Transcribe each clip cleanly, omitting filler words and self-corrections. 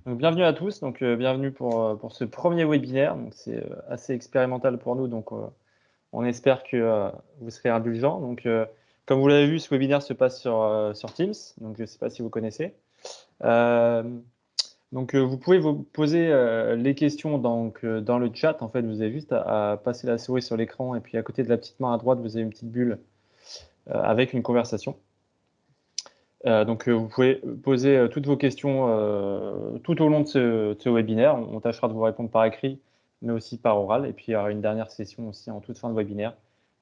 Donc, bienvenue à tous. Bienvenue pour ce premier webinaire. Donc, c'est assez expérimental pour nous. Donc, on espère que vous serez indulgents. Donc, comme vous l'avez vu, ce webinaire se passe sur Teams. Donc, je ne sais pas si vous connaissez. Vous pouvez vous poser les questions dans le chat. En fait, vous avez juste à passer la souris sur l'écran et puis à côté de la petite main à droite, vous avez une petite bulle avec une conversation. Vous pouvez poser toutes vos questions tout au long de ce webinaire. On tâchera de vous répondre par écrit, mais aussi par oral. Et puis, il y aura une dernière session aussi en toute fin de webinaire.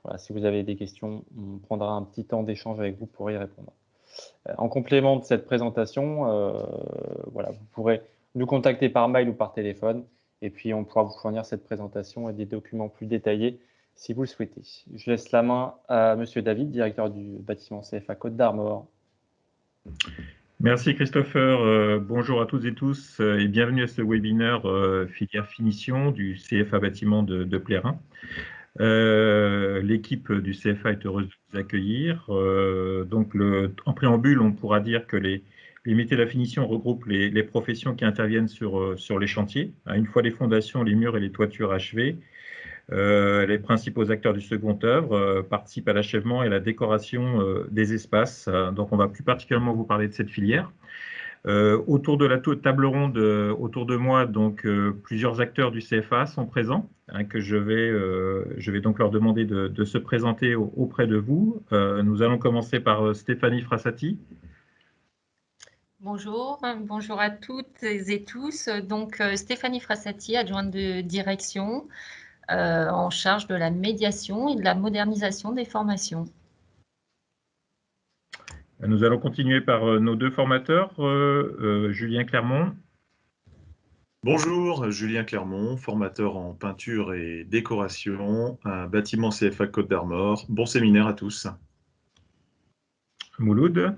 Voilà, si vous avez des questions, on prendra un petit temps d'échange avec vous pour y répondre. En complément de cette présentation, voilà, vous pourrez nous contacter par mail ou par téléphone. Et puis, on pourra vous fournir cette présentation et des documents plus détaillés si vous le souhaitez. Je laisse la main à Monsieur David, directeur du bâtiment CFA Côte d'Armor. Merci Christopher, bonjour à toutes et tous et bienvenue à ce webinaire filière finition du CFA bâtiment de Plérin. L'équipe du CFA est heureuse de vous accueillir. En préambule, on pourra dire que les métiers de la finition regroupent les professions qui interviennent sur les chantiers. Une fois les fondations, les murs et les toitures achevés, les principaux acteurs du second œuvre participent à l'achèvement et à la décoration des espaces. Donc, on va plus particulièrement vous parler de cette filière. Autour de la table ronde, autour de moi, plusieurs acteurs du CFA sont présents, que je vais donc leur demander de se présenter auprès de vous. Nous allons commencer par Stéphanie Frassati. Bonjour à toutes et tous. Donc, Stéphanie Frassati, adjointe de direction, en charge de la médiation et de la modernisation des formations. Nous allons continuer par nos deux formateurs, Julien Clermont. Bonjour, Julien Clermont, formateur en peinture et décoration, bâtiment CFA Côte d'Armor. Bon séminaire à tous. Mouloud.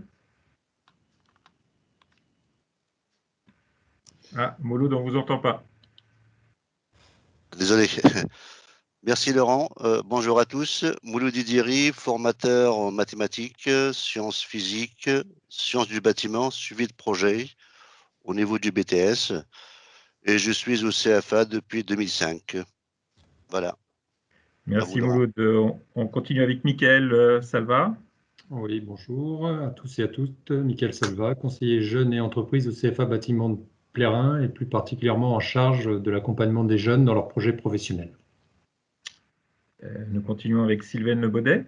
Mouloud, on ne vous entend pas. Désolé. Merci Laurent. Bonjour à tous. Mouloud Didieri, formateur en mathématiques, sciences physiques, sciences du bâtiment, suivi de projet au niveau du BTS. Et je suis au CFA depuis 2005. Voilà. Merci Mouloud. On continue avec Mickaël Salva. Oui, bonjour à tous et à toutes. Mickaël Salva, conseiller jeunes et entreprises au CFA Bâtiment de Plérin et plus particulièrement en charge de l'accompagnement des jeunes dans leurs projets professionnels. Nous continuons avec Sylvaine Baudet.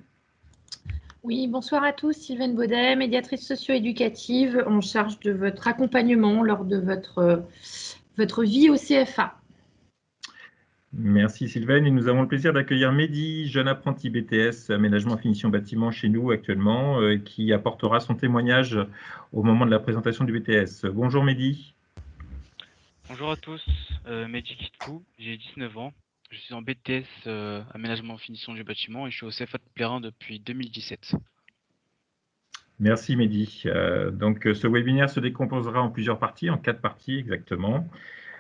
Oui, bonsoir à tous. Sylvaine Baudet, médiatrice socio-éducative en charge de votre accompagnement lors de votre vie au CFA. Merci Sylvaine. Et nous avons le plaisir d'accueillir Mehdi, jeune apprenti BTS aménagement finition bâtiment chez nous actuellement, qui apportera son témoignage au moment de la présentation du BTS. Bonjour Mehdi. Bonjour à tous, Mehdi Kitkou, j'ai 19 ans. Je suis en BTS aménagement finition du bâtiment et je suis au CFA de Plérin depuis 2017. Merci Mehdi. Ce webinaire se décomposera en plusieurs parties, en 4 parties exactement,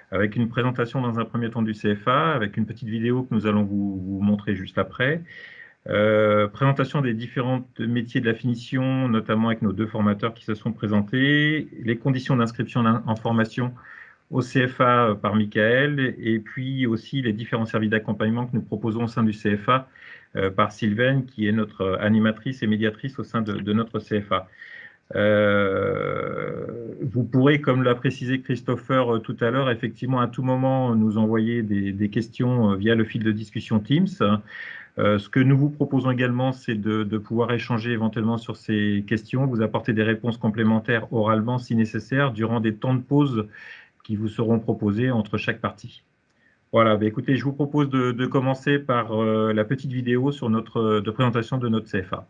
avec une présentation dans un premier temps du CFA, avec une petite vidéo que nous allons vous montrer juste après. Présentation des différents métiers de la finition, notamment avec nos deux formateurs qui se sont présentés, les conditions d'inscription en formation au CFA par Mickaël, et puis aussi les différents services d'accompagnement que nous proposons au sein du CFA par Sylvaine, qui est notre animatrice et médiatrice au sein de notre CFA. Vous pourrez, comme l'a précisé Christopher tout à l'heure, effectivement à tout moment nous envoyer des questions via le fil de discussion Teams. Ce que nous vous proposons également, c'est de pouvoir échanger éventuellement sur ces questions, vous apporter des réponses complémentaires oralement si nécessaire, durant des temps de pause qui vous seront proposés entre chaque partie. Voilà, écoutez, je vous propose de commencer par la petite vidéo de présentation de notre CFA.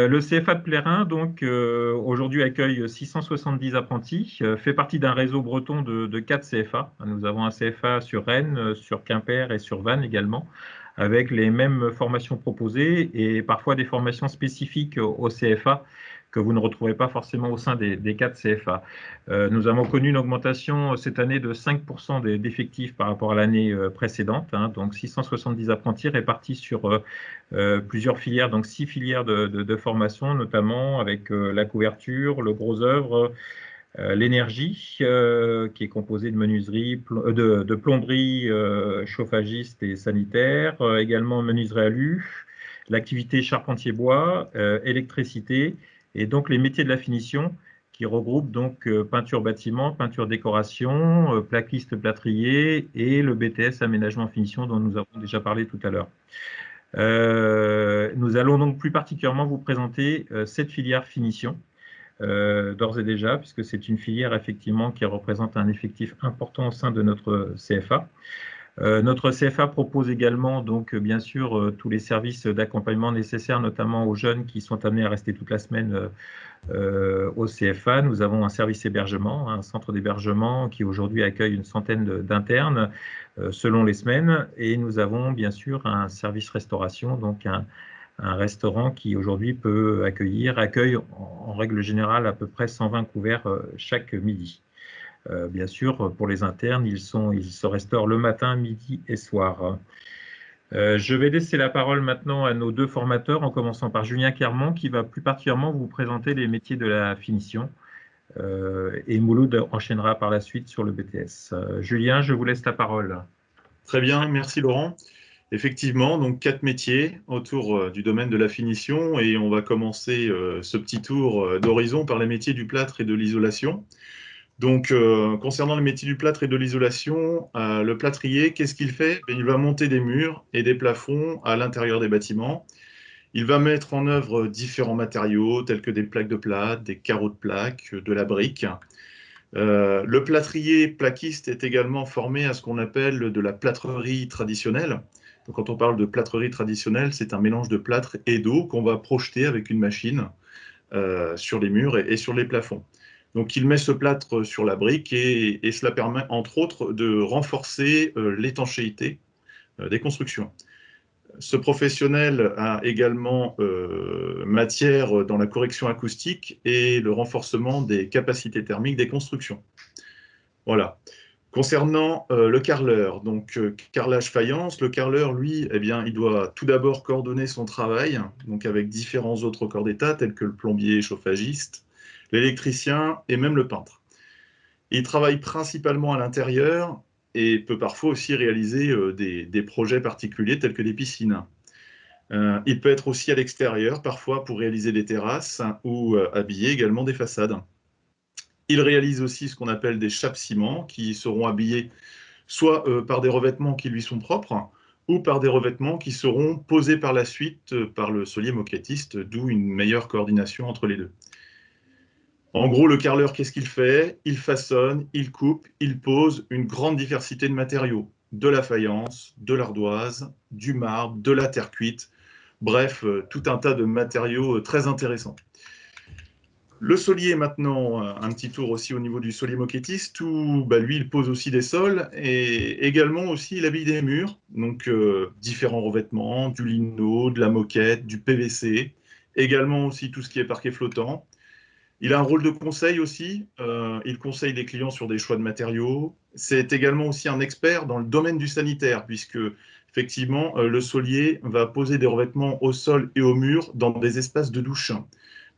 Le CFA de Plérin, donc, aujourd'hui accueille 670 apprentis, fait partie d'un réseau breton de 4 CFA. Nous avons un CFA sur Rennes, sur Quimper et sur Vannes également, avec les mêmes formations proposées et parfois des formations spécifiques au CFA que vous ne retrouverez pas forcément au sein des 4 CFA. Nous avons connu une augmentation cette année de 5% d'effectifs par rapport à l'année précédente, donc 670 apprentis répartis sur plusieurs filières, donc 6 filières de formation, notamment avec la couverture, le gros œuvre, l'énergie, qui est composée de menuiserie, de plomberie, chauffagiste et sanitaire, également menuiserie alu, l'activité charpentier-bois, électricité, et donc les métiers de la finition, qui regroupent donc peinture bâtiment, peinture décoration, plaquiste plâtrier et le BTS aménagement finition dont nous avons déjà parlé tout à l'heure. Nous allons donc plus particulièrement vous présenter cette filière finition, d'ores et déjà, puisque c'est une filière effectivement qui représente un effectif important au sein de notre CFA. Notre CFA propose également, donc, bien sûr, tous les services d'accompagnement nécessaires, notamment aux jeunes qui sont amenés à rester toute la semaine au CFA. Nous avons un service hébergement, un centre d'hébergement qui aujourd'hui accueille une centaine d'internes selon les semaines. Et nous avons bien sûr un service restauration, donc un restaurant qui aujourd'hui accueille en règle générale à peu près 120 couverts chaque midi. Bien sûr, pour les internes, ils se restaurent le matin, midi et soir. Je vais laisser la parole maintenant à nos 2 formateurs, en commençant par Julien Clermont, qui va plus particulièrement vous présenter les métiers de la finition. Et Mouloud enchaînera par la suite sur le BTS. Julien, je vous laisse la parole. Très bien, merci Laurent. Effectivement, donc 4 métiers autour du domaine de la finition, et on va commencer ce petit tour d'horizon par les métiers du plâtre et de l'isolation. Donc, concernant le métier du plâtre et de l'isolation, le plâtrier, qu'est-ce qu'il fait? Il va monter des murs et des plafonds à l'intérieur des bâtiments. Il va mettre en œuvre différents matériaux tels que des plaques de plâtre, des carreaux de plaques, de la brique. Le plâtrier plaquiste est également formé à ce qu'on appelle de la plâtrerie traditionnelle. Donc, quand on parle de plâtrerie traditionnelle, c'est un mélange de plâtre et d'eau qu'on va projeter avec une machine sur les murs et sur les plafonds. Donc, il met ce plâtre sur la brique et cela permet, entre autres, de renforcer l'étanchéité des constructions. Ce professionnel a également matière dans la correction acoustique et le renforcement des capacités thermiques des constructions. Voilà. Concernant le carreleur, donc carrelage faïence, le carreleur, lui, eh bien, il doit tout d'abord coordonner son travail, donc avec différents autres corps d'État, tels que le plombier, chauffagiste, l'électricien et même le peintre. Il travaille principalement à l'intérieur et peut parfois aussi réaliser des projets particuliers tels que des piscines. Il peut être aussi à l'extérieur, parfois pour réaliser des terrasses ou habiller également des façades. Il réalise aussi ce qu'on appelle des chapes-ciments qui seront habillés soit par des revêtements qui lui sont propres ou par des revêtements qui seront posés par la suite par le solier moquettiste, d'où une meilleure coordination entre les deux. En gros, le carreleur, qu'est-ce qu'il fait? Il façonne, il coupe, il pose une grande diversité de matériaux, de la faïence, de l'ardoise, du marbre, de la terre cuite, bref, tout un tas de matériaux très intéressants. Le solier, maintenant, un petit tour aussi au niveau du solier moquettiste, où lui, il pose aussi des sols et également aussi il habille des murs, donc différents revêtements, du lino, de la moquette, du PVC, également aussi tout ce qui est parquet flottant. Il a un rôle de conseil aussi, il conseille les clients sur des choix de matériaux. C'est également aussi un expert dans le domaine du sanitaire, puisque effectivement, le solier va poser des revêtements au sol et au mur dans des espaces de douche.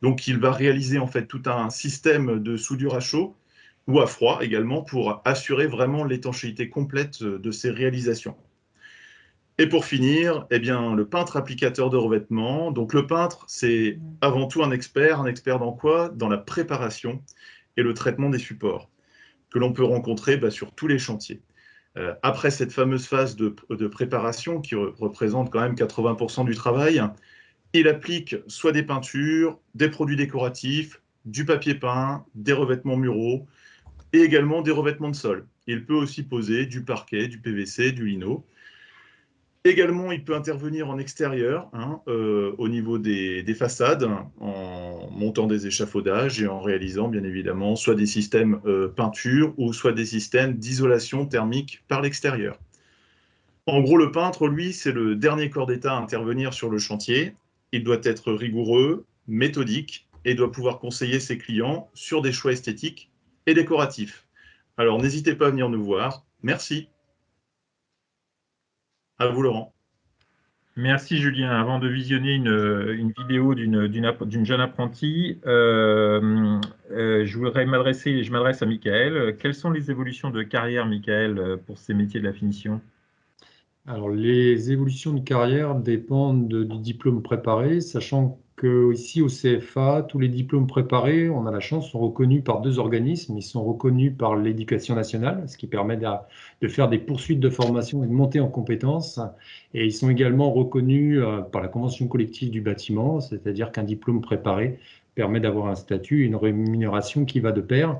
Donc, il va réaliser en fait tout un système de soudure à chaud ou à froid également pour assurer vraiment l'étanchéité complète de ces réalisations. Et pour finir, eh bien, le peintre applicateur de revêtements. Donc, le peintre, c'est avant tout un expert dans quoi? Dans la préparation et le traitement des supports que l'on peut rencontrer sur tous les chantiers. Après cette fameuse phase de préparation qui représente quand même 80% du travail, il applique soit des peintures, des produits décoratifs, du papier peint, des revêtements muraux et également des revêtements de sol. Il peut aussi poser du parquet, du PVC, du lino. Également, il peut intervenir en extérieur, hein, au niveau des façades, en montant des échafaudages et en réalisant, bien évidemment, soit des systèmes peinture ou soit des systèmes d'isolation thermique par l'extérieur. En gros, le peintre, lui, c'est le dernier corps d'État à intervenir sur le chantier. Il doit être rigoureux, méthodique et doit pouvoir conseiller ses clients sur des choix esthétiques et décoratifs. Alors, n'hésitez pas à venir nous voir. Merci. À vous, Laurent. Merci Julien. Avant de visionner une vidéo d'une jeune apprentie, je m'adresse à Michael. Quelles sont les évolutions de carrière, Michael, pour ces métiers de la finition? Alors, les évolutions de carrière dépendent du diplôme préparé, sachant qu'ici au CFA, tous les diplômes préparés, on a la chance, sont reconnus par 2 organismes. Ils sont reconnus par l'Éducation nationale, ce qui permet de faire des poursuites de formation et de monter en compétences. Et ils sont également reconnus par la Convention collective du bâtiment, c'est-à-dire qu'un diplôme préparé permet d'avoir un statut et une rémunération qui va de pair.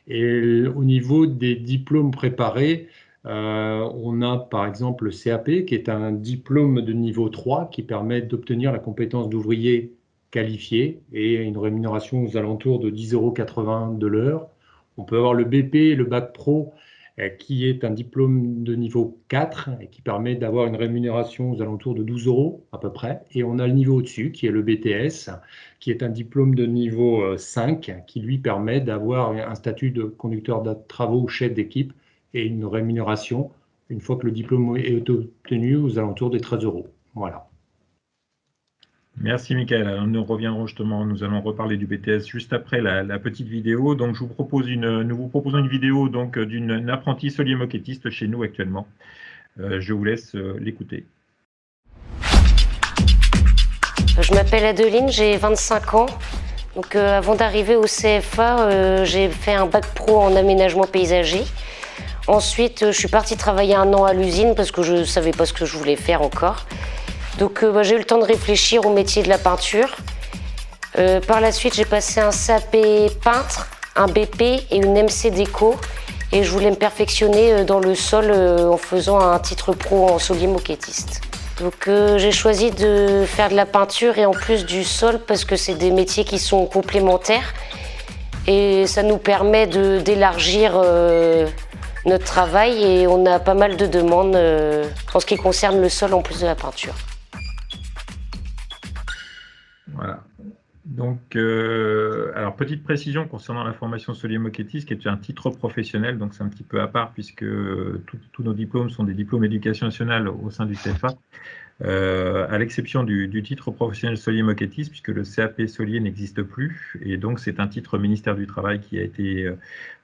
Et au niveau des diplômes préparés, on a par exemple le CAP, qui est un diplôme de niveau 3 qui permet d'obtenir la compétence d'ouvrier qualifié et une rémunération aux alentours de 10,80 € de l'heure. On peut avoir le BP et le bac pro, qui est un diplôme de niveau 4 et qui permet d'avoir une rémunération aux alentours de 12 € à peu près. Et on a le niveau au-dessus, qui est le BTS, qui est un diplôme de niveau 5, qui lui permet d'avoir un statut de conducteur de travaux ou chef d'équipe et une rémunération, une fois que le diplôme est obtenu, aux alentours des 13 €. Voilà. Merci Michael. Alors, nous reviendrons justement, nous allons reparler du BTS juste après la petite vidéo. Donc nous vous proposons une vidéo donc d'une apprentie solier moquettiste chez nous actuellement. Je vous laisse l'écouter. Je m'appelle Adeline, j'ai 25 ans. Donc avant d'arriver au CFA, j'ai fait un bac pro en aménagement paysager. Ensuite, je suis partie travailler 1 an à l'usine parce que je ne savais pas ce que je voulais faire encore. Donc j'ai eu le temps de réfléchir au métier de la peinture. Par la suite, j'ai passé un CAP peintre, un BP et une MC déco. Et je voulais me perfectionner dans le sol en faisant un titre pro en solier moquettiste. Donc j'ai choisi de faire de la peinture et en plus du sol parce que c'est des métiers qui sont complémentaires. Et ça nous permet d'élargir notre travail et on a pas mal de demandes en ce qui concerne le sol en plus de la peinture. Voilà. Donc, alors petite précision concernant la formation solier moquettiste, qui est un titre professionnel, donc c'est un petit peu à part puisque tous nos diplômes sont des diplômes d'éducation nationale au sein du CFA, à l'exception du titre professionnel solier moquettiste, puisque le CAP solier n'existe plus, et donc c'est un titre ministère du Travail qui a été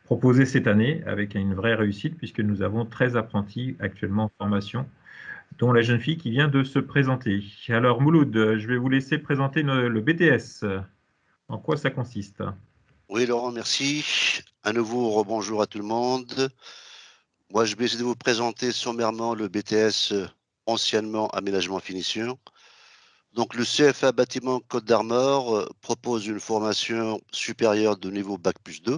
proposé cette année avec une vraie réussite, puisque nous avons 13 apprentis actuellement en formation, dont la jeune fille qui vient de se présenter. Alors Mouloud, je vais vous laisser présenter le BTS. En quoi ça consiste? Oui, Laurent, merci. À nouveau, rebonjour à tout le monde. Moi, je vais essayer de vous présenter sommairement le BTS, anciennement Aménagement Finition. Donc, le CFA Bâtiment Côte d'Armor propose une formation supérieure de niveau Bac plus 2,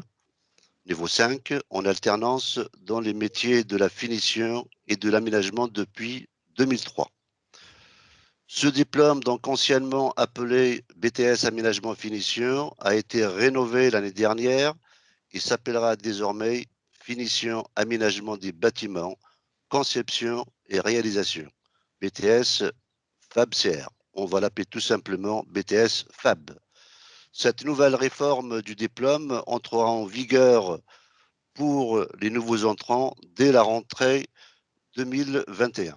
niveau 5, en alternance dans les métiers de la finition et de l'aménagement depuis 2003. Ce diplôme, donc anciennement appelé BTS Aménagement Finition, a été rénové l'année dernière et s'appellera désormais Finition Aménagement des bâtiments, conception et réalisation. BTS FAB-CR. On va l'appeler tout simplement BTS FAB. Cette nouvelle réforme du diplôme entrera en vigueur pour les nouveaux entrants dès la rentrée 2021.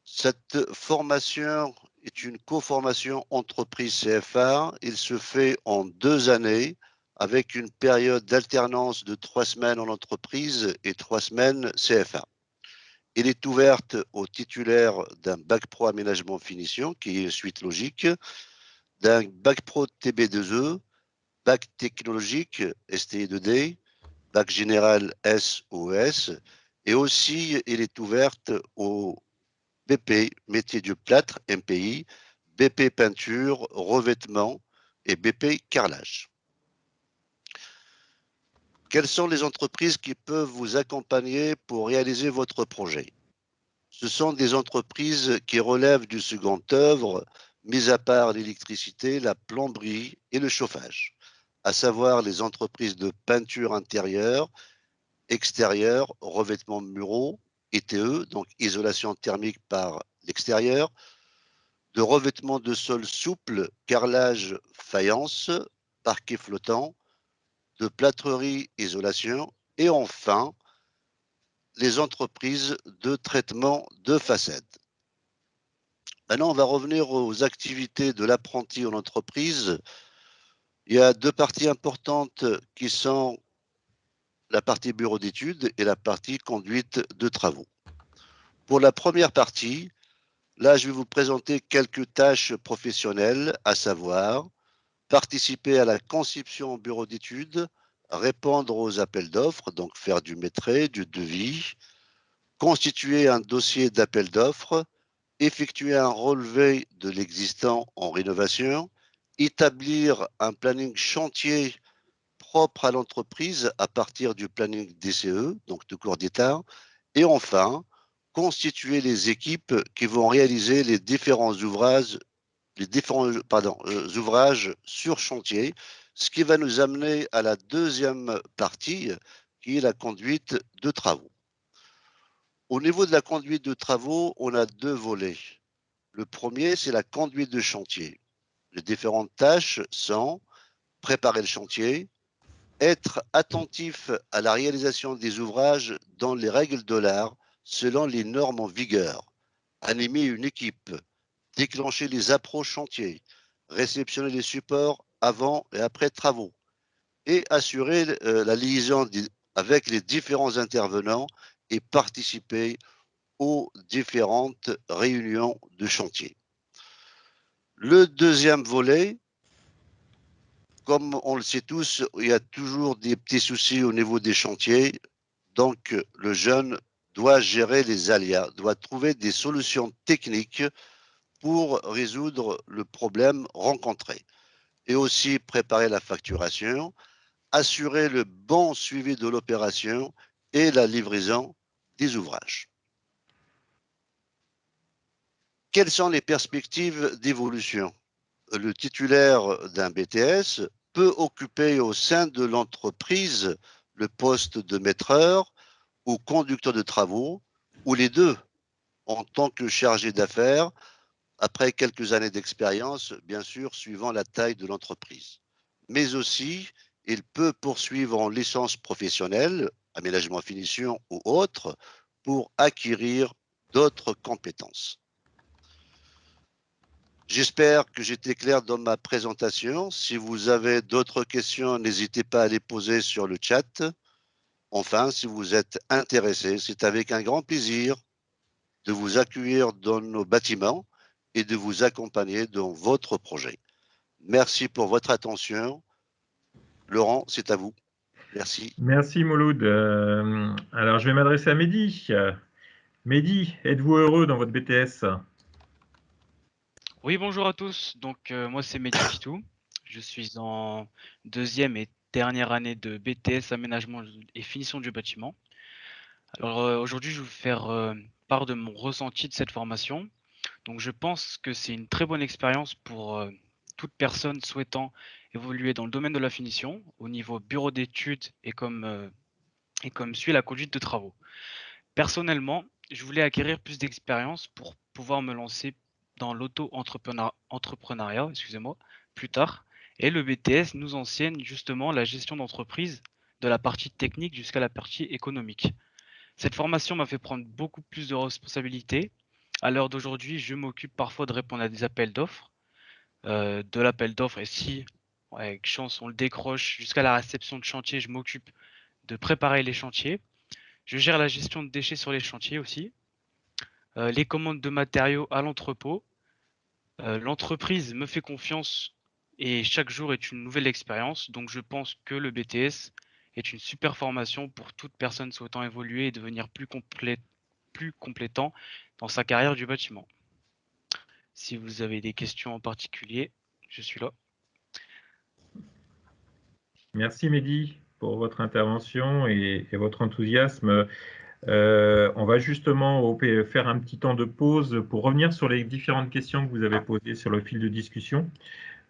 Cette formation est une co-formation entreprise CFA. Il se fait en 2 années avec une période d'alternance de 3 semaines en entreprise et 3 semaines CFA. Elle est ouverte aux titulaires d'un bac pro aménagement finition, qui est une suite logique, d'un bac pro TB2E, bac technologique STI2D, bac général SOS, et aussi elle est ouverte aux BP, métier du plâtre, MPI, BP peinture, revêtement et BP carrelage. Quelles sont les entreprises qui peuvent vous accompagner pour réaliser votre projet? Ce sont des entreprises qui relèvent du second œuvre, mis à part l'électricité, la plomberie et le chauffage, à savoir les entreprises de peinture intérieure, extérieure, revêtements muraux, ETE, donc isolation thermique par l'extérieur, de revêtement de sol souple, carrelage, faïence, parquet flottant, de plâtrerie, isolation, et enfin, les entreprises de traitement de façade. Maintenant, on va revenir aux activités de l'apprenti en entreprise. Il y a deux parties importantes qui sont la partie bureau d'études et la partie conduite de travaux. Pour la première partie, là, je vais vous présenter quelques tâches professionnelles, à savoir participer à la conception en bureau d'études, répondre aux appels d'offres, donc faire du maîtrise, du devis, constituer un dossier d'appel d'offres, effectuer un relevé de l'existant en rénovation, établir un planning chantier propre à l'entreprise à partir du planning DCE, donc de cours d'État, et enfin, constituer les équipes qui vont réaliser les différents ouvrages sur chantier, ce qui va nous amener à la deuxième partie, qui est la conduite de travaux. Au niveau de la conduite de travaux, on a deux volets. Le premier, c'est la conduite de chantier. Les différentes tâches sont préparer le chantier, être attentif à la réalisation des ouvrages dans les règles de l'art selon les normes en vigueur, animer une équipe, déclencher les approches chantiers, réceptionner les supports avant et après travaux et assurer la liaison avec les différents intervenants et participer aux différentes réunions de chantier. Le deuxième volet, comme on le sait tous, il y a toujours des petits soucis au niveau des chantiers. Donc, le jeune doit gérer les aléas, doit trouver des solutions techniques pour résoudre le problème rencontré. Et aussi préparer la facturation, assurer le bon suivi de l'opération et la livraison des ouvrages. Quelles sont les perspectives d'évolution? Le titulaire d'un BTS peut occuper au sein de l'entreprise le poste de maîtreur ou conducteur de travaux, ou les deux, en tant que chargé d'affaires, après quelques années d'expérience, bien sûr, suivant la taille de l'entreprise. Mais aussi, il peut poursuivre en licence professionnelle, aménagement finition ou autre, pour acquérir d'autres compétences. J'espère que j'étais clair dans ma présentation. Si vous avez d'autres questions, n'hésitez pas à les poser sur le chat. Enfin, si vous êtes intéressé, c'est avec un grand plaisir de vous accueillir dans nos bâtiments et de vous accompagner dans votre projet. Merci pour votre attention. Laurent, c'est à vous. Merci. Merci Mouloud. Alors, je vais m'adresser à Mehdi. Mehdi, êtes-vous heureux dans votre BTS? Oui, bonjour à tous. Donc, moi, c'est Mehdi Kitou. Je suis en deuxième et dernière année de BTS Aménagement et Finition du bâtiment. Alors, aujourd'hui, je vais vous faire part de mon ressenti de cette formation. Donc, je pense que c'est une très bonne expérience pour toute personne souhaitant évoluer dans le domaine de la finition, au niveau bureau d'études et comme suit la conduite de travaux. Personnellement, je voulais acquérir plus d'expérience pour pouvoir me lancer dans l'auto-entrepreneuriat, excusez-moi, plus tard. Et le BTS nous enseigne justement la gestion d'entreprise, de la partie technique jusqu'à la partie économique. Cette formation m'a fait prendre beaucoup plus de responsabilités. À l'heure d'aujourd'hui, je m'occupe parfois de répondre à des appels d'offres, de l'appel d'offres, et si, avec chance, on le décroche, jusqu'à la réception de chantier, je m'occupe de préparer les chantiers. Je gère la gestion de déchets sur les chantiers aussi, les commandes de matériaux à l'entrepôt. L'entreprise me fait confiance et chaque jour est une nouvelle expérience. Donc je pense que le BTS est une super formation pour toute personne souhaitant évoluer et devenir plus complétant dans sa carrière du bâtiment. Si vous avez des questions en particulier, je suis là. Merci Mehdi pour votre intervention et votre enthousiasme. On va justement faire un petit temps de pause pour revenir sur les différentes questions que vous avez posées sur le fil de discussion.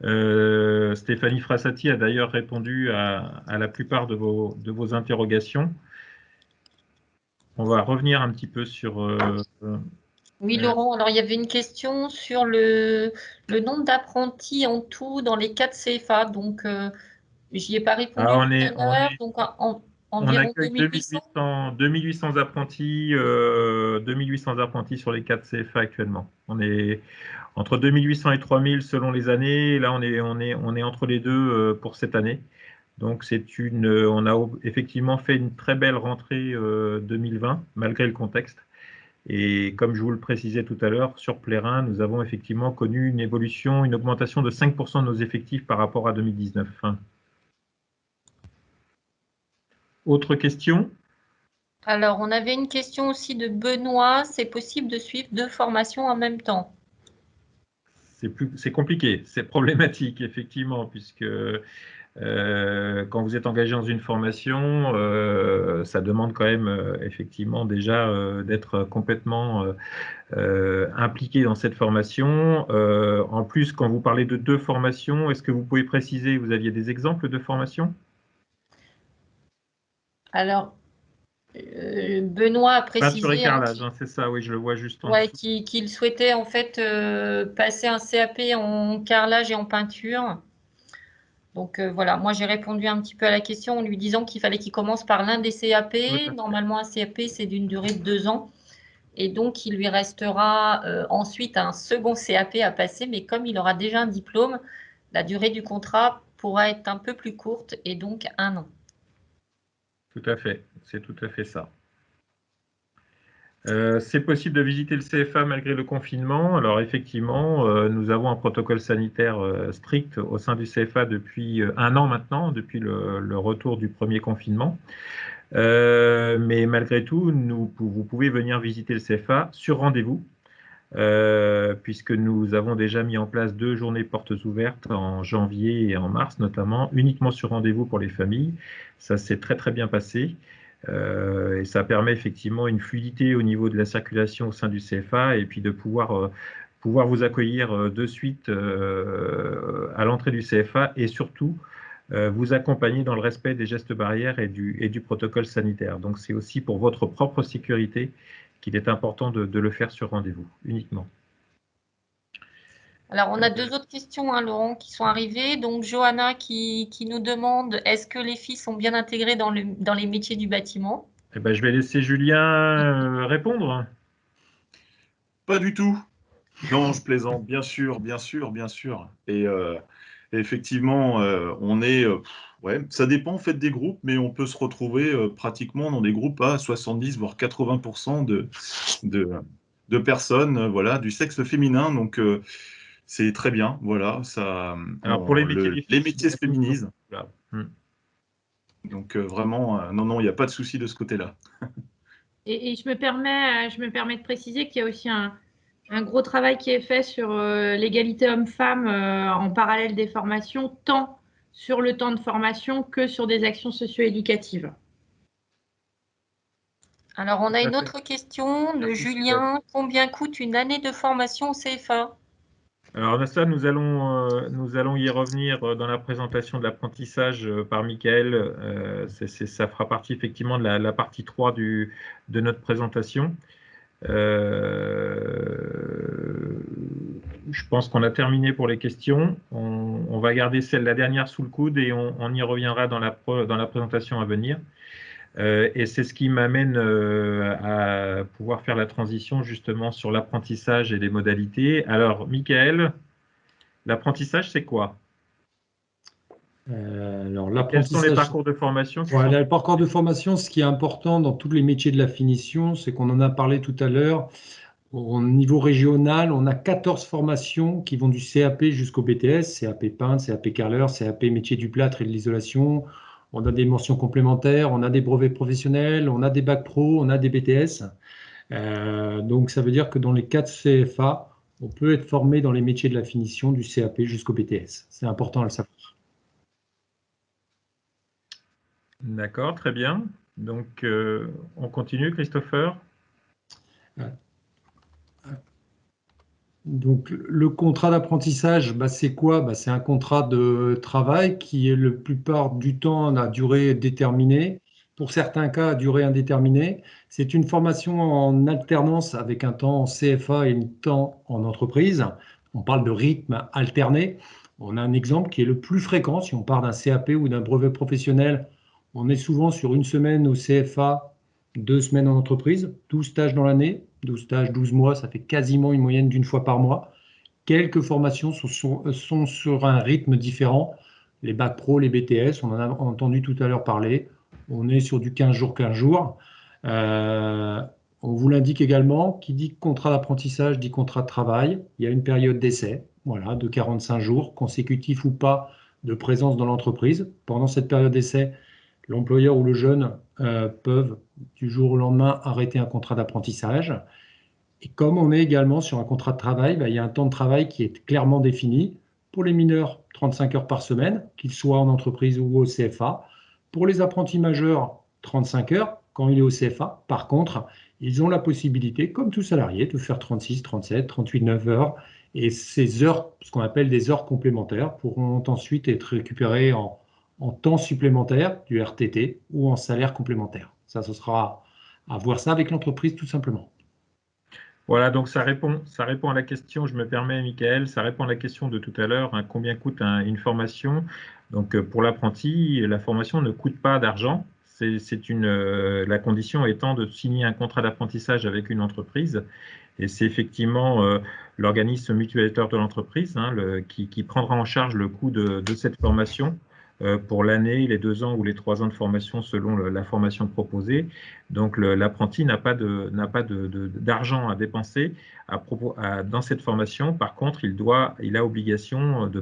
Stéphanie Frassati a d'ailleurs répondu à la plupart de vos interrogations. On va revenir un petit peu sur… Oui, Laurent, alors il y avait une question sur le nombre d'apprentis en tout dans les 4 CFA. Donc, j'y ai pas répondu tout à l'heure. Donc, on environ accueille 2800. 2800 apprentis, 2800 apprentis sur les 4 CFA actuellement. On est entre 2800 et 3000 selon les années. Et là, on est entre les deux pour cette année. Donc, on a effectivement fait une très belle rentrée 2020, malgré le contexte. Et comme je vous le précisais tout à l'heure, sur Plérin, nous avons effectivement connu une augmentation de 5% de nos effectifs par rapport à 2019. Autre question? Alors, on avait une question aussi de Benoît. C'est possible de suivre 2 formations en même temps? C'est compliqué, c'est problématique, effectivement, puisque quand vous êtes engagé dans une formation, ça demande quand même effectivement déjà d'être complètement impliqué dans cette formation. En plus, quand vous parlez de 2 formations, est-ce que vous pouvez préciser, vous aviez des exemples de formations? Alors, Benoît a précisé peinture et carrelage, c'est ça, oui, je le vois juste en dessous. qu'il souhaitait en fait passer un CAP en carrelage et en peinture. Donc voilà, moi j'ai répondu un petit peu à la question en lui disant qu'il fallait qu'il commence par l'un des CAP. Normalement, un CAP, c'est d'une durée de 2 ans. Et donc, il lui restera ensuite un second CAP à passer. Mais comme il aura déjà un diplôme, la durée du contrat pourra être un peu plus courte et donc 1 an. Tout à fait, c'est tout à fait ça. C'est possible de visiter le CFA malgré le confinement. Alors effectivement, nous avons un protocole sanitaire strict au sein du CFA depuis 1 an maintenant, depuis le retour du premier confinement. Mais malgré tout, vous pouvez venir visiter le CFA sur rendez-vous, puisque nous avons déjà mis en place 2 journées portes ouvertes en janvier et en mars notamment, uniquement sur rendez-vous pour les familles. Ça s'est très très bien passé. Et ça permet effectivement une fluidité au niveau de la circulation au sein du CFA et puis de pouvoir vous accueillir de suite à l'entrée du CFA et surtout vous accompagner dans le respect des gestes barrières et du protocole sanitaire. Donc c'est aussi pour votre propre sécurité qu'il est important de le faire sur rendez-vous uniquement. Alors, on a 2 autres questions, hein, Laurent, qui sont arrivées. Donc, Johanna qui nous demande, est-ce que les filles sont bien intégrées dans les métiers du bâtiment? Eh ben, je vais laisser Julien répondre. Pas du tout. Non, je plaisante, bien sûr, bien sûr, bien sûr. Et effectivement, on est… ouais, ça dépend en fait des groupes, mais on peut se retrouver pratiquement dans des groupes à 70 voire 80% de personnes voilà, du sexe féminin. Donc, c'est très bien. Voilà, ça, alors, pour les métiers se féminisent. Donc, vraiment, non, il n'y a pas de souci de ce côté-là. Et je me permets de préciser qu'il y a aussi un gros travail qui est fait sur l'égalité homme-femme en parallèle des formations, tant sur le temps de formation que sur des actions socio-éducatives. Alors, on a une autre question de Julien. Combien coûte une année de formation au CFA? Alors ça, nous allons y revenir dans la présentation de l'apprentissage par Michael. Ça fera partie effectivement de la partie 3 de notre présentation. Je pense qu'on a terminé pour les questions. On va garder la dernière sous le coude et on y reviendra dans la présentation à venir. Et c'est ce qui m'amène à pouvoir faire la transition justement sur l'apprentissage et les modalités. Alors, Michael, l'apprentissage, c'est quoi? Quels sont les parcours de formation? Voilà, le parcours de formation, ce qui est important dans tous les métiers de la finition, c'est qu'on en a parlé tout à l'heure. Au niveau régional, on a 14 formations qui vont du CAP jusqu'au BTS, CAP peintre, CAP carreleur, CAP métier du plâtre et de l'isolation. On a des mentions complémentaires, on a des brevets professionnels, on a des bacs pro, on a des BTS. Donc ça veut dire que dans les 4 CFA, on peut être formé dans les métiers de la finition du CAP jusqu'au BTS. C'est important à le savoir. D'accord, très bien. Donc, on continue, Christopher? Donc, le contrat d'apprentissage, c'est quoi? C'est un contrat de travail qui est la plupart du temps à durée déterminée, pour certains cas à durée indéterminée. C'est une formation en alternance avec un temps en CFA et un temps en entreprise. On parle de rythme alterné. On a un exemple qui est le plus fréquent. Si on part d'un CAP ou d'un brevet professionnel, on est souvent sur une semaine au CFA, 2 semaines en entreprise, 12 stages dans l'année. 12 stages, 12 mois, ça fait quasiment une moyenne d'une fois par mois. Quelques formations sont sur un rythme différent. Les bacs pro, les BTS, on en a entendu tout à l'heure parler. On est sur du 15 jours, 15 jours. On vous l'indique également, qui dit contrat d'apprentissage dit contrat de travail. Il y a une période d'essai, voilà, de 45 jours, consécutifs ou pas de présence dans l'entreprise. Pendant cette période d'essai, l'employeur ou le jeune peuvent du jour au lendemain arrêter un contrat d'apprentissage. Et comme on est également sur un contrat de travail, il y a un temps de travail qui est clairement défini. Pour les mineurs, 35 heures par semaine, qu'ils soient en entreprise ou au CFA. Pour les apprentis majeurs, 35 heures quand il est au CFA. Par contre, ils ont la possibilité, comme tout salarié, de faire 36, 37, 38, 9 heures. Et ces heures, ce qu'on appelle des heures complémentaires, pourront ensuite être récupérées en temps supplémentaire, du RTT, ou en salaire complémentaire. Ça, ce sera à voir ça avec l'entreprise, tout simplement. Voilà, donc ça répond à la question, je me permets, Michael, ça répond à la question de tout à l'heure, combien coûte une formation. Donc pour l'apprenti, la formation ne coûte pas d'argent. La condition étant de signer un contrat d'apprentissage avec une entreprise. Et c'est effectivement l'organisme mutualisateur de l'entreprise qui prendra en charge le coût de cette formation pour l'année, les 2 ans ou les 3 ans de formation selon la formation proposée. Donc l'apprenti n'a pas d'argent à dépenser dans cette formation. Par contre, il a obligation de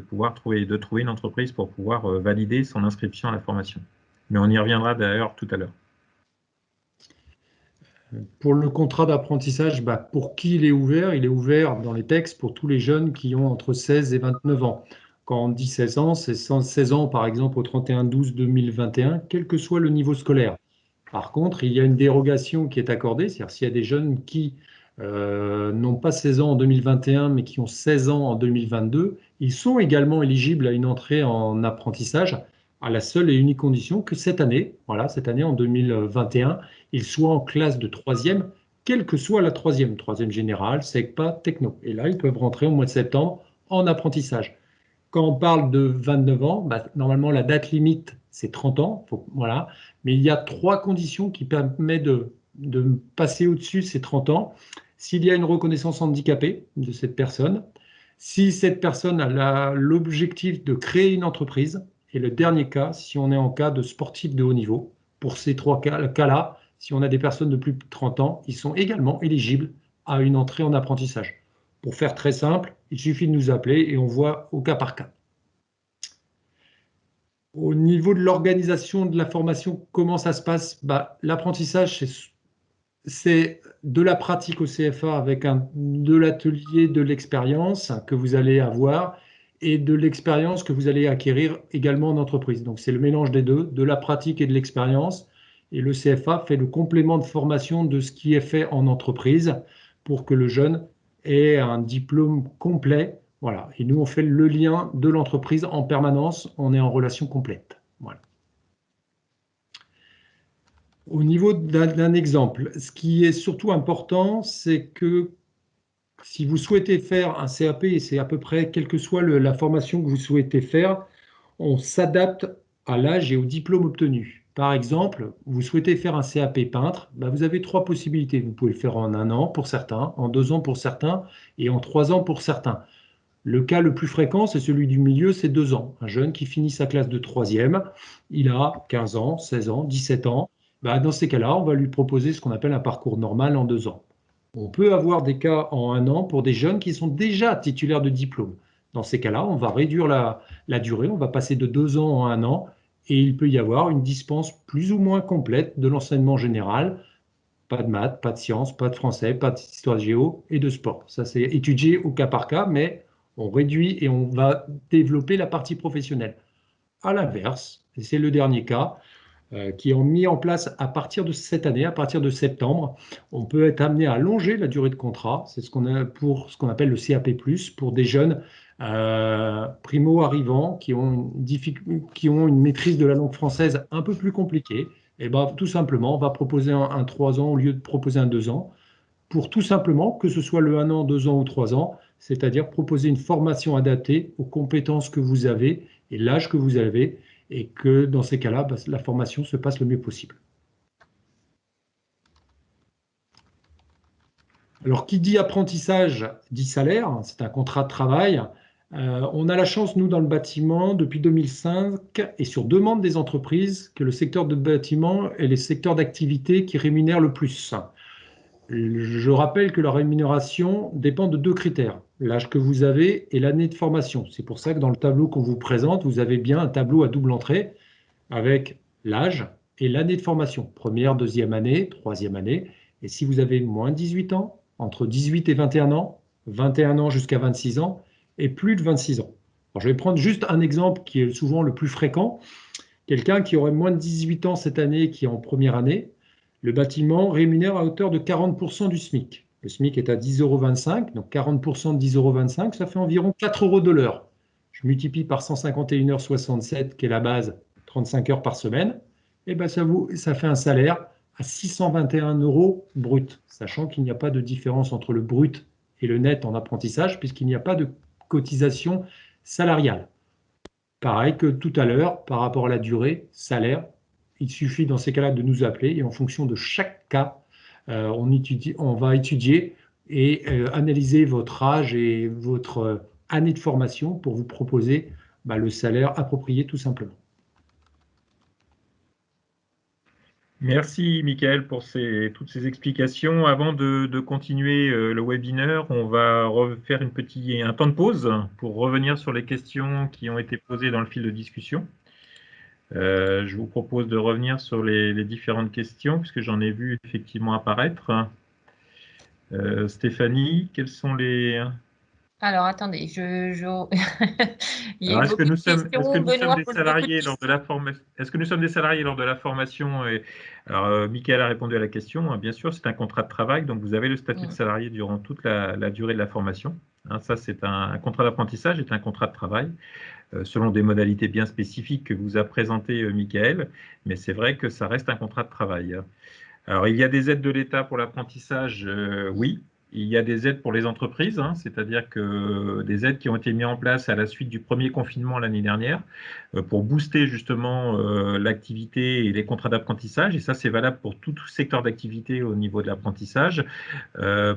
trouver une entreprise pour pouvoir valider son inscription à la formation. Mais on y reviendra d'ailleurs tout à l'heure. Pour le contrat d'apprentissage, pour qui il est ouvert? Il est ouvert dans les textes pour tous les jeunes qui ont entre 16 et 29 ans. Quand on dit 16 ans, c'est 16 ans par exemple au 31/12/2021, quel que soit le niveau scolaire. Par contre, il y a une dérogation qui est accordée, c'est-à-dire s'il y a des jeunes qui n'ont pas 16 ans en 2021 mais qui ont 16 ans en 2022, ils sont également éligibles à une entrée en apprentissage à la seule et unique condition que cette année en 2021, ils soient en classe de 3e, quelle que soit la 3e générale, SECPA, techno. Et là, ils peuvent rentrer au mois de septembre en apprentissage. Quand on parle de 29 ans, normalement, la date limite, c'est 30 ans. Voilà. Mais il y a 3 conditions qui permettent de passer au-dessus de ces 30 ans. S'il y a une reconnaissance handicapée de cette personne, si cette personne a l'objectif de créer une entreprise, et le dernier cas, si on est en cas de sportif de haut niveau. Pour ces 3 cas-là, si on a des personnes de plus de 30 ans, ils sont également éligibles à une entrée en apprentissage. Pour faire très simple, il suffit de nous appeler et on voit au cas par cas. Au niveau de l'organisation de la formation, comment ça se passe? L'apprentissage, c'est de la pratique au CFA avec de l'atelier, de l'expérience que vous allez avoir et de l'expérience que vous allez acquérir également en entreprise. Donc c'est le mélange des deux, de la pratique et de l'expérience. Et le CFA fait le complément de formation de ce qui est fait en entreprise pour que le jeune ait un diplôme complet. Voilà. Et nous, on fait le lien de l'entreprise en permanence. On est en relation complète. Voilà. Au niveau d'un exemple, ce qui est surtout important, c'est que si vous souhaitez faire un CAP, et c'est à peu près, quelle que soit la formation que vous souhaitez faire, on s'adapte à l'âge et au diplôme obtenu. Par exemple, vous souhaitez faire un CAP peintre, vous avez 3 possibilités. Vous pouvez le faire en 1 an pour certains, en 2 ans pour certains et en 3 ans pour certains. Le cas le plus fréquent, c'est celui du milieu, c'est 2 ans. Un jeune qui finit sa classe de 3e, il a 15 ans, 16 ans, 17 ans. Dans ces cas-là, on va lui proposer ce qu'on appelle un parcours normal en 2 ans. On peut avoir des cas en 1 an pour des jeunes qui sont déjà titulaires de diplôme. Dans ces cas-là, on va réduire la durée, on va passer de 2 ans en 1 an et il peut y avoir une dispense plus ou moins complète de l'enseignement général. Pas de maths, pas de sciences, pas de français, pas d'histoire de géo et de sport. Ça, c'est étudié au cas par cas, mais on réduit et on va développer la partie professionnelle. À l'inverse, et c'est le dernier cas, qui ont mis en place à partir de cette année, à partir de septembre, on peut être amené à allonger la durée de contrat. C'est ce qu'on appelle le CAP+, pour des jeunes primo-arrivants qui ont une maîtrise de la langue française un peu plus compliquée. Et ben, tout simplement, on va proposer un 3 ans au lieu de proposer un 2 ans, pour tout simplement, que ce soit le 1 an, 2 ans ou 3 ans, c'est-à-dire proposer une formation adaptée aux compétences que vous avez et l'âge que vous avez, et que dans ces cas-là, la formation se passe le mieux possible. Alors, qui dit apprentissage dit salaire, c'est un contrat de travail. On a la chance, nous, dans le bâtiment, depuis 2005, et sur demande des entreprises, que le secteur de bâtiment est les secteurs d'activité qui rémunèrent le plus. Je rappelle que la rémunération dépend de 2 critères, l'âge que vous avez et l'année de formation. C'est pour ça que dans le tableau qu'on vous présente, vous avez bien un tableau à double entrée avec l'âge et l'année de formation, première, deuxième année, troisième année. Et si vous avez moins de 18 ans, entre 18 et 21 ans jusqu'à 26 ans, et plus de 26 ans. Alors, je vais prendre juste un exemple qui est souvent le plus fréquent. Quelqu'un qui aurait moins de 18 ans cette année, qui est en première année, le bâtiment rémunère à hauteur de 40% du SMIC. Le SMIC est à 10,25 €, donc 40% de 10,25 €, ça fait environ 4 € de l'heure. Je multiplie par 151,67 €, qui est la base, 35 heures par semaine, et ben ça fait un salaire à 621 € brut, sachant qu'il n'y a pas de différence entre le brut et le net en apprentissage, puisqu'il n'y a pas de cotisation salariale. Pareil que tout à l'heure, par rapport à la durée, salaire, il suffit dans ces cas-là de nous appeler et en fonction de chaque cas, on va étudier et analyser votre âge et votre année de formation pour vous proposer le salaire approprié tout simplement. Merci Mickaël pour toutes ces explications. Avant de continuer le webinaire, on va refaire un temps de pause pour revenir sur les questions qui ont été posées dans le fil de discussion. Je vous propose de revenir sur les différentes questions, puisque j'en ai vu effectivement apparaître. Stéphanie, quels sont les... Alors, attendez, Est-ce que nous sommes des salariés lors de la formation? Est-ce que nous sommes des salariés lors de la formation? Alors, Mickaël a répondu à la question. Bien sûr, c'est un contrat de travail, donc vous avez le statut de salarié durant toute la durée de la formation. Ça, c'est un contrat d'apprentissage, est un contrat de travail, selon des modalités bien spécifiques que vous a présentées Mickaël, mais c'est vrai que ça reste un contrat de travail. Alors, il y a des aides de l'État pour l'apprentissage, oui. Il y a des aides pour les entreprises, c'est-à-dire que des aides qui ont été mises en place à la suite du premier confinement l'année dernière pour booster justement l'activité et les contrats d'apprentissage. Et ça, c'est valable pour tout secteur d'activité au niveau de l'apprentissage,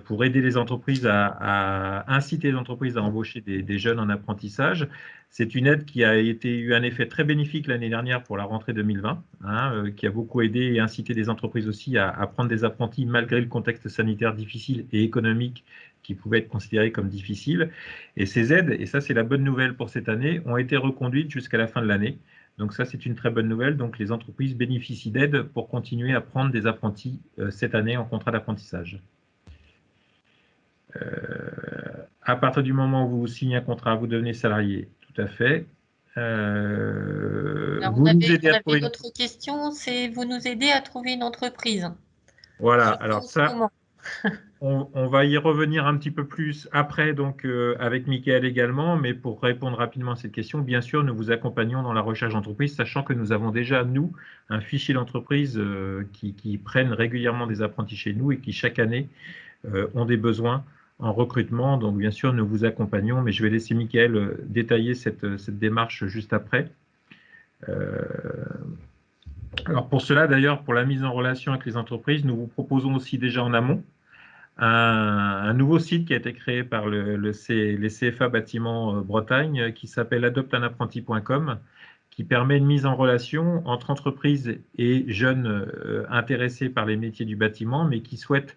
pour aider les entreprises à inciter les entreprises à embaucher des jeunes en apprentissage. C'est une aide qui a eu un effet très bénéfique l'année dernière pour la rentrée 2020, qui a beaucoup aidé et incité les entreprises aussi à prendre des apprentis malgré le contexte sanitaire difficile et économique qui pouvait être considéré comme difficile. Et ces aides, et ça c'est la bonne nouvelle pour cette année, ont été reconduites jusqu'à la fin de l'année. Donc ça c'est une très bonne nouvelle. Donc les entreprises bénéficient d'aides pour continuer à prendre des apprentis cette année en contrat d'apprentissage. À partir du moment où vous signez un contrat, vous devenez salarié. Tout à fait. Vous nous aidez à trouver notre question, c'est vous nous aidez à trouver une entreprise. Voilà, alors ça, on va y revenir un petit peu plus après, donc avec Mickaël également, mais pour répondre rapidement à cette question, bien sûr, nous vous accompagnons dans la recherche d'entreprise, sachant que nous avons déjà, nous, un fichier d'entreprise qui prennent régulièrement des apprentis chez nous et qui, chaque année, ont des besoins en recrutement. Donc, bien sûr, nous vous accompagnons, mais je vais laisser Mickaël détailler cette démarche juste après. Alors, pour cela, d'ailleurs, pour la mise en relation avec les entreprises, nous vous proposons aussi déjà en amont un nouveau site qui a été créé par les CFA Bâtiments Bretagne, qui s'appelle adopteunapprenti.com, qui permet une mise en relation entre entreprises et jeunes intéressés par les métiers du bâtiment, mais qui souhaitent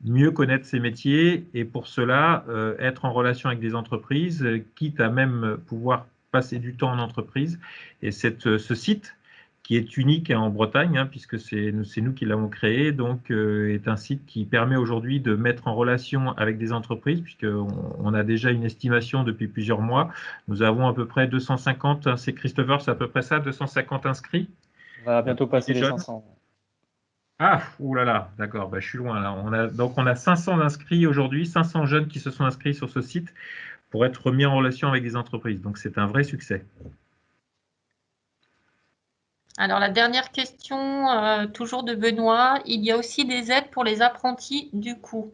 mieux connaître ces métiers et pour cela être en relation avec des entreprises, quitte à même pouvoir passer du temps en entreprise. Et ce site, qui est unique en Bretagne, puisque c'est nous qui l'avons créé, donc est un site qui permet aujourd'hui de mettre en relation avec des entreprises, puisqu'on a déjà une estimation depuis plusieurs mois. Nous avons à peu près 250, c'est Christopher, c'est à peu près ça, 250 inscrits. On va bientôt passer les jeunes. 500. Ah, oulala, d'accord, je suis loin là. Donc on a 500 inscrits aujourd'hui, 500 jeunes qui se sont inscrits sur ce site pour être mis en relation avec des entreprises. Donc c'est un vrai succès. Alors, la dernière question, toujours de Benoît. Il y a aussi des aides pour les apprentis, du coup.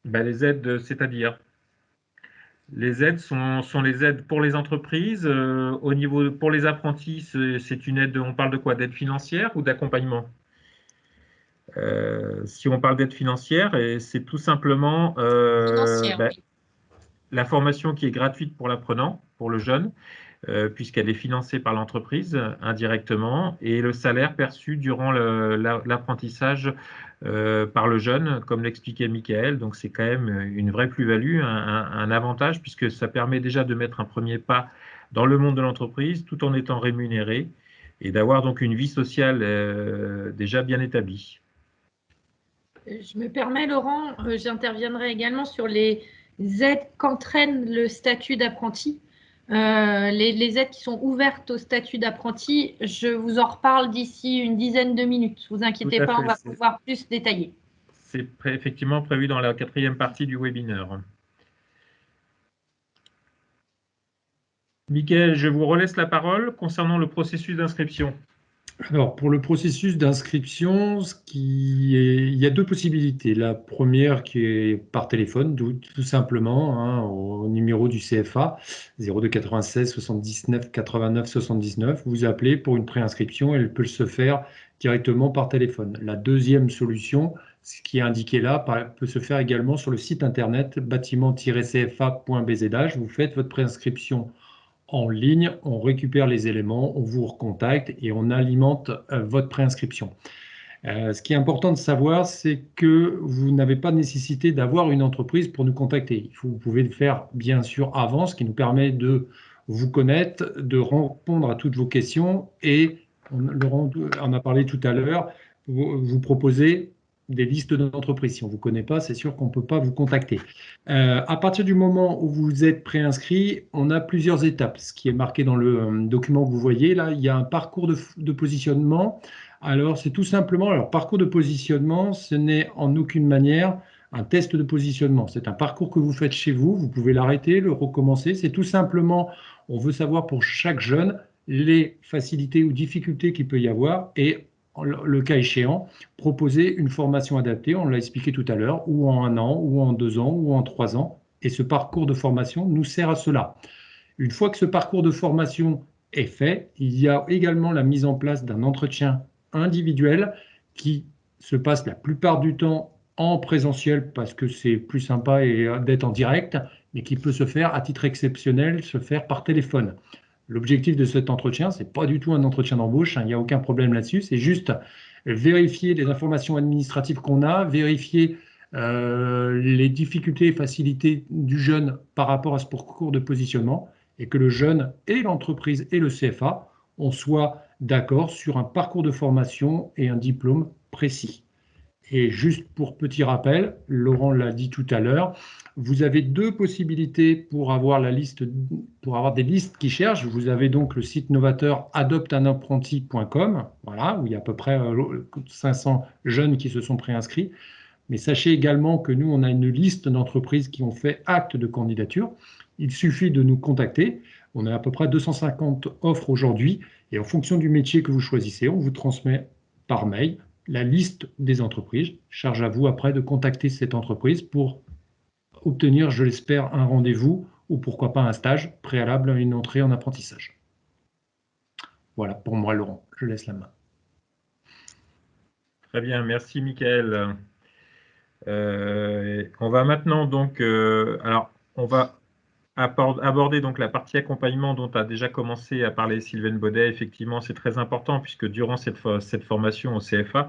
Les aides, c'est-à-dire? Les aides sont les aides pour les entreprises. Au niveau pour les apprentis, c'est une aide, on parle de quoi? D'aide financière ou d'accompagnement? Si on parle d'aide financière, c'est tout simplement Financière, oui. la formation qui est gratuite pour l'apprenant, pour le jeune, puisqu'elle est financée par l'entreprise indirectement, et le salaire perçu durant l'apprentissage par le jeune, comme l'expliquait Michael. Donc c'est quand même une vraie plus-value, un avantage, puisque ça permet déjà de mettre un premier pas dans le monde de l'entreprise tout en étant rémunéré et d'avoir donc une vie sociale déjà bien établie. Je me permets, Laurent, j'interviendrai également sur les aides qu'entraîne le statut d'apprenti. Les aides qui sont ouvertes au statut d'apprenti, je vous en reparle d'ici une dizaine de minutes. Ne vous inquiétez pas, on va pouvoir plus détailler. C'est effectivement prévu dans la 4e partie du webinaire. Michael, je vous relaisse la parole concernant le processus d'inscription. Alors, pour le processus d'inscription, il y a deux possibilités. La première qui est par téléphone, tout simplement, au numéro du CFA 02 96 79 89 79. Vous appelez pour une préinscription, elle peut se faire directement par téléphone. La deuxième solution, ce qui est indiqué là, peut se faire également sur le site internet bâtiment-cfa.bzh. Vous faites votre préinscription en ligne, on récupère les éléments, on vous recontacte et on alimente votre préinscription. Ce qui est important de savoir, c'est que vous n'avez pas nécessité d'avoir une entreprise pour nous contacter. Vous pouvez le faire bien sûr avant, ce qui nous permet de vous connaître, de répondre à toutes vos questions et, Laurent en a parlé tout à l'heure, vous proposer des listes d'entreprises. Si on ne vous connaît pas, c'est sûr qu'on ne peut pas vous contacter. À partir du moment où vous êtes préinscrit, on a plusieurs étapes. Ce qui est marqué dans le document que vous voyez, là, il y a un parcours de positionnement. Alors, c'est tout simplement, parcours de positionnement, ce n'est en aucune manière un test de positionnement. C'est un parcours que vous faites chez vous. Vous pouvez l'arrêter, le recommencer. C'est tout simplement, on veut savoir pour chaque jeune les facilités ou difficultés qu'il peut y avoir et le cas échéant, proposer une formation adaptée, on l'a expliqué tout à l'heure, ou en 1 an, ou en 2 ans, ou en 3 ans. Et ce parcours de formation nous sert à cela. Une fois que ce parcours de formation est fait, il y a également la mise en place d'un entretien individuel qui se passe la plupart du temps en présentiel parce que c'est plus sympa d'être en direct, mais qui peut se faire à titre exceptionnel, se faire par téléphone. L'objectif de cet entretien, ce n'est pas du tout un entretien d'embauche, il n'y a aucun problème là-dessus, c'est juste vérifier les informations administratives qu'on a, vérifier les difficultés et facilités du jeune par rapport à ce parcours de positionnement et que le jeune et l'entreprise et le CFA, on soit d'accord sur un parcours de formation et un diplôme précis. Et juste pour petit rappel, Laurent l'a dit tout à l'heure, vous avez deux possibilités pour avoir des listes qui cherchent. Vous avez donc le site novateur adopteunapprenti.com, voilà, où il y a à peu près 500 jeunes qui se sont préinscrits. Mais sachez également que nous, on a une liste d'entreprises qui ont fait acte de candidature. Il suffit de nous contacter. On a à peu près 250 offres aujourd'hui. Et en fonction du métier que vous choisissez, on vous transmet par mail la liste des entreprises. Charge à vous après de contacter cette entreprise pour obtenir, je l'espère, un rendez-vous ou pourquoi pas un stage préalable à une entrée en apprentissage. Voilà pour moi, Laurent. Je laisse la main. Très bien, merci Michael. On va maintenant donc, on va aborder donc la partie accompagnement dont a déjà commencé à parler Sylvaine Baudet. Effectivement, c'est très important puisque durant cette formation au CFA,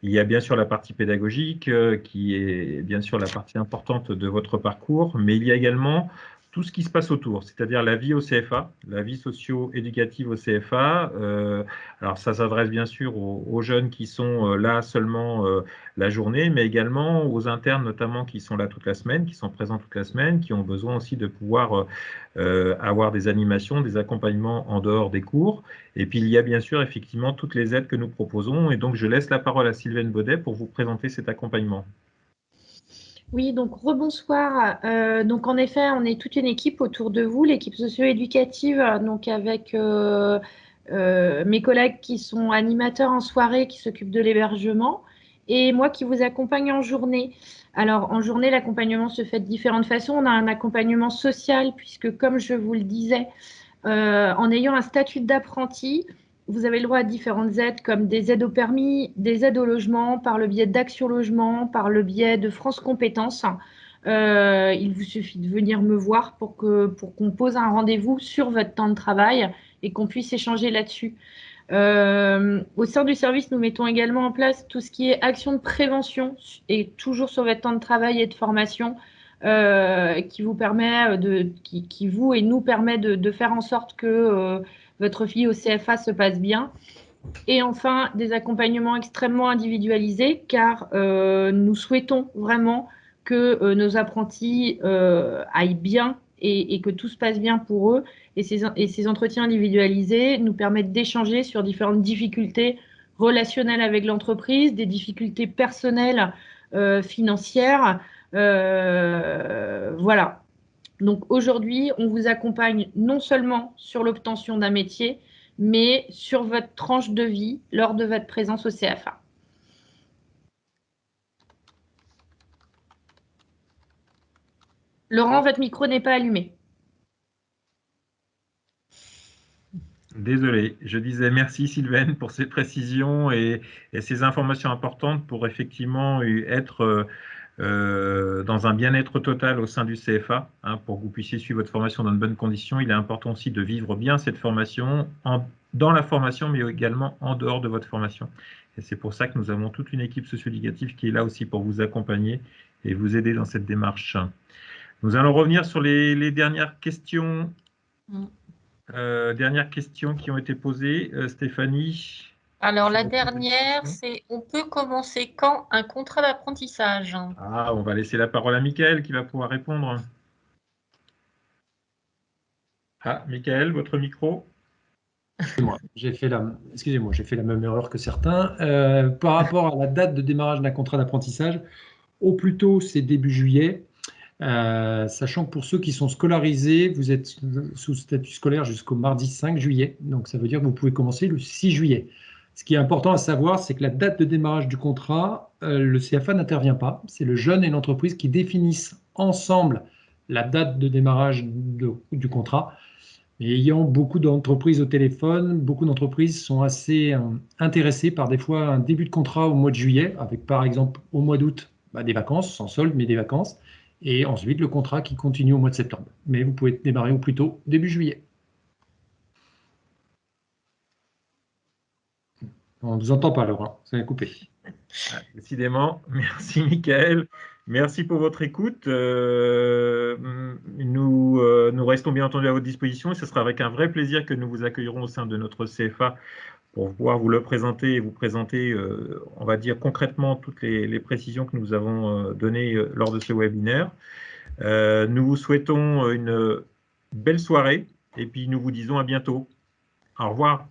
Il y a bien sûr la partie pédagogique qui est bien sûr la partie importante de votre parcours, mais il y a également tout ce qui se passe autour, c'est-à-dire la vie au CFA, la vie socio-éducative au CFA. Alors ça s'adresse bien sûr aux jeunes qui sont là seulement la journée, mais également aux internes notamment qui sont là toute la semaine, qui sont présents toute la semaine, qui ont besoin aussi de pouvoir avoir des animations, des accompagnements en dehors des cours. Et puis il y a bien sûr effectivement toutes les aides que nous proposons. Et donc je laisse la parole à Sylvaine Baudet pour vous présenter cet accompagnement. Oui, donc rebonsoir. Donc en effet, on est toute une équipe autour de vous, l'équipe socio-éducative, donc avec mes collègues qui sont animateurs en soirée, qui s'occupent de l'hébergement, et moi qui vous accompagne en journée. Alors en journée, l'accompagnement se fait de différentes façons. On a un accompagnement social, puisque comme je vous le disais, en ayant un statut d'apprenti, vous avez le droit à différentes aides comme des aides au permis, des aides au logement, par le biais d'Action Logement, par le biais de France Compétences. Il vous suffit de venir me voir pour qu'on pose un rendez-vous sur votre temps de travail et qu'on puisse échanger là-dessus. Au sein du service, nous mettons également en place tout ce qui est action de prévention et toujours sur votre temps de travail et de formation qui vous permet qui vous et nous permet de faire en sorte que votre fille au CFA se passe bien. Et enfin, des accompagnements extrêmement individualisés, car nous souhaitons vraiment que nos apprentis aillent bien et que tout se passe bien pour eux. Et ces entretiens individualisés nous permettent d'échanger sur différentes difficultés relationnelles avec l'entreprise, des difficultés personnelles, financières. Voilà. Donc aujourd'hui, on vous accompagne non seulement sur l'obtention d'un métier, mais sur votre tranche de vie lors de votre présence au CFA. Laurent, votre micro n'est pas allumé. Désolé, je disais merci Sylvaine pour ces précisions et ces informations importantes pour effectivement être dans un bien-être total au sein du CFA, hein, pour que vous puissiez suivre votre formation dans de bonnes conditions. Il est important aussi de vivre bien cette formation dans la formation, mais également en dehors de votre formation. Et c'est pour ça que nous avons toute une équipe socio-éducative qui est là aussi pour vous accompagner et vous aider dans cette démarche. Nous allons revenir sur les dernières questions. Dernières questions qui ont été posées. Stéphanie? Alors, la dernière, c'est on peut commencer quand un contrat d'apprentissage? Ah, on va laisser la parole à Mickaël qui va pouvoir répondre. Ah, Mickaël, votre micro? Excusez-moi, j'ai fait la même erreur que certains. Par rapport à la date de démarrage d'un contrat d'apprentissage, au plus tôt, c'est début juillet. Sachant que pour ceux qui sont scolarisés, vous êtes sous statut scolaire jusqu'au mardi 5 juillet. Donc, ça veut dire que vous pouvez commencer le 6 juillet. Ce qui est important à savoir, c'est que la date de démarrage du contrat, le CFA n'intervient pas. C'est le jeune et l'entreprise qui définissent ensemble la date de démarrage du contrat. Et ayant beaucoup d'entreprises au téléphone, beaucoup d'entreprises sont assez intéressées par des fois un début de contrat au mois de juillet, avec par exemple au mois d'août des vacances, sans solde, mais des vacances. Et ensuite, le contrat qui continue au mois de septembre. Mais vous pouvez démarrer au plus tôt, début juillet. On ne vous entend pas, Laurent, ça a coupé. Décidément, merci Mickaël. Merci pour votre écoute. Nous restons bien entendu à votre disposition et ce sera avec un vrai plaisir que nous vous accueillerons au sein de notre CFA pour pouvoir vous le présenter et vous présenter, on va dire concrètement, toutes les précisions que nous avons données lors de ce webinaire. Nous vous souhaitons une belle soirée et puis nous vous disons à bientôt. Au revoir.